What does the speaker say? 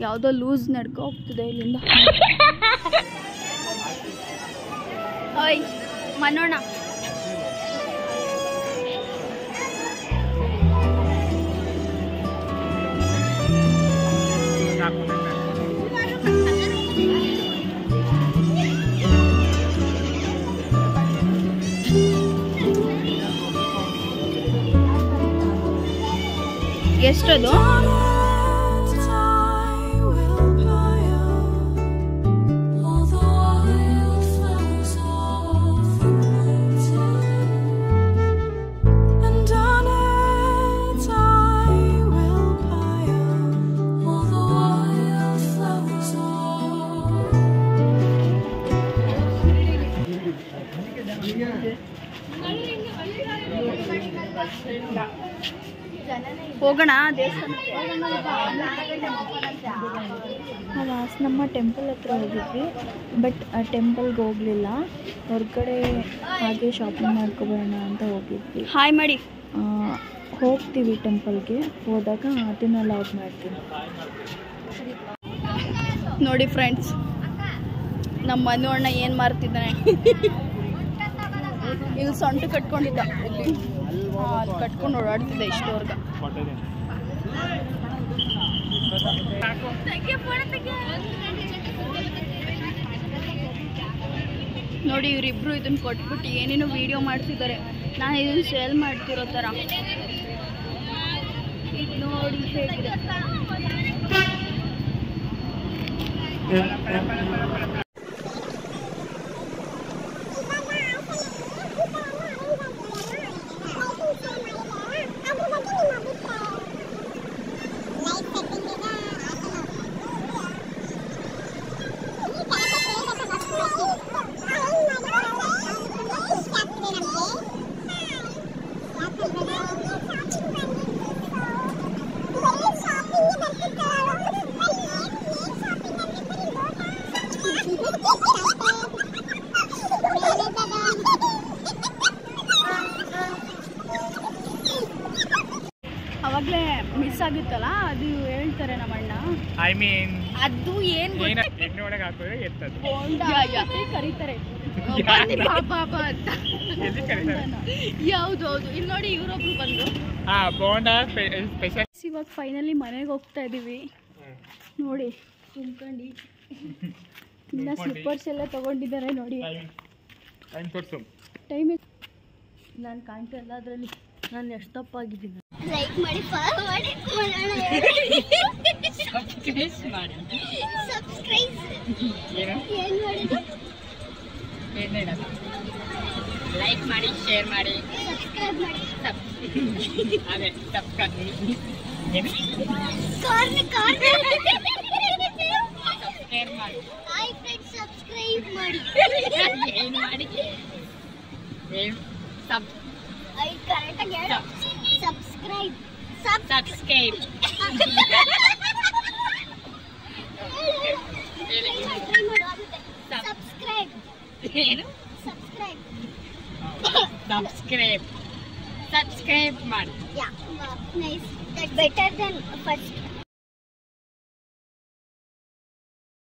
ಯಾವುದೋ ಲೂಸ್ ನಡ್ಕೊ ಹೋಗ್ತಿದೆ ಇಲ್ಲಿಂದ. ಓಯ್ ಮನೋಣ, ಎಷ್ಟದು? ಹೋಗೋಣ ದೇವಸ್ಥಾನಕ್ಕೆ. ನಾವು ನಮ್ಮ ಟೆಂಪಲ್ ಹತ್ರ ಹೋಗಿದ್ವಿ, ಬಟ್ ಆ ಟೆಂಪಲ್ಗೆ ಹೋಗಲಿಲ್ಲ. ಹೊರಗಡೆ ಹಾಗೆ ಶಾಪಿಂಗ್ ಮಾಡ್ಕೊಬರೋಣ ಅಂತ ಹೋಗಿದ್ವಿ. ಹಾಯ್ ಮಾಡಿ. ಹೋಗ್ತೀವಿ ಟೆಂಪಲ್ಗೆ, ಹೋದಾಗ ಅದನ್ನ ಲಾಗ್ ಮಾಡ್ತೀನಿ. ನೋಡಿ ಫ್ರೆಂಡ್ಸ್, ನಮ್ಮ ಮನು ಅಣ್ಣ ಏನು ಮಾಡ್ತಿದ್ದಾನೆ. ಇಲ್ಲಿ ಸೊಂಟ ಕಟ್ಕೊಂಡಿದ್ದ, ಇಲ್ಲಿ ಅಲ್ಲಿ ಕಟ್ಕೊಂಡು ಓಡಾಡ್ತಿದ್ದೆ ಇಷ್ಟೋರ್ಗ. ನೋಡಿ ಇವರಿಬ್ರು ಇದನ್ನ ಕೊಟ್ಬಿಟ್ಟು ಏನೇನೋ ವಿಡಿಯೋ ಮಾಡ್ತಿದ್ದಾರೆ. ನಾನು ಇದನ್ನ ಸೇಲ್ ಮಾಡ್ತಿರೋ ಥರ. ಇದು ನೋಡಿ ಹೇಗಿದೆ. ಅವಾಗಲೇ ಮಿಸ್ ಆಗಿತ್ತಲ್ಲ, ಅದು ಹೇಳ್ತಾರೆ ನಮ್ಮಣ್ಣ. ಐ ಮೀನ್ ಅದು ಏನು ಎಣ್ಣೆ ಹಾಕಿದ್ರೆ ಎತ್ತದು ಕರೀತಾರೆ ಯಾವ್ದು ಹೌದು. ಇಲ್ಲಿ ನೋಡಿ ಇವರೊಬ್ರು ಬಂದ್ರು. ಇವಾಗ ಫೈನಲಿ ಮನೆಗೆ ಹೋಗ್ತಾ ಇದೀವಿ. ನೋಡಿ ತುಂಬ್ಕೊಂಡು ಇನ್ನ ಸ್ಲಿಪ್ಪರ್ಸ್ ಎಲ್ಲ ತಗೊಂಡಿದ್ದಾರೆ ನೋಡಿ. ಟೈಮ್ ನಾನು ಕಾಣ್ತಾ ಇಲ್ಲ ಅದರಲ್ಲಿ. ನಾನು ಎಷ್ಟು ತಪ್ಪಾಗಿದ್ದೀನಿ. ಲೈಕ್ ಮಾಡಿ, ಫಾಲೋ ಮಾಡಿ, ಸಬ್ಸ್ಕ್ರೈಬ್ ಏನು ಮಾಡಿದ್ರು ಲೈಕ್ ಮಾಡಿ, ಶೇರ್ ಮಾಡಿ, ಸಬ್ಸ್ಕ್ರೈಬ್ ಮಾಡಿ. ಅದೇ ಸಬ್ಸ್ಕ್ರೈಬ್ ಶೇರ್ ಮಾಡಿ. ಹಾಯ್ ಫ್ರೆಂಡ್ಸ್, ಸಬ್ಸ್ಕ್ರೈಬ್ ಮಾಡಿ. ಏನು ಮಾಡಿ? ಏನು ಸಬ್ ಐ ಕರೆಕ್ಟಾಗಿ ಹೇಳು. ಸಬ್ಸ್ಕ್ರೈಬ್ ಸಬ್ಸ್ಕ್ರೈಬ್ ಸಬ್ಸ್ಕ್ರೈಬ್ ಏನು ಸಬ್ಸ್ಕ್ರೈಬ್ ಸಬ್ಸ್ಕ್ರೈಬ್ ಸಬ್ಸ್ಕ್ರೈಬ್ ಮಾಡಿ. Yeah nice, that better than first.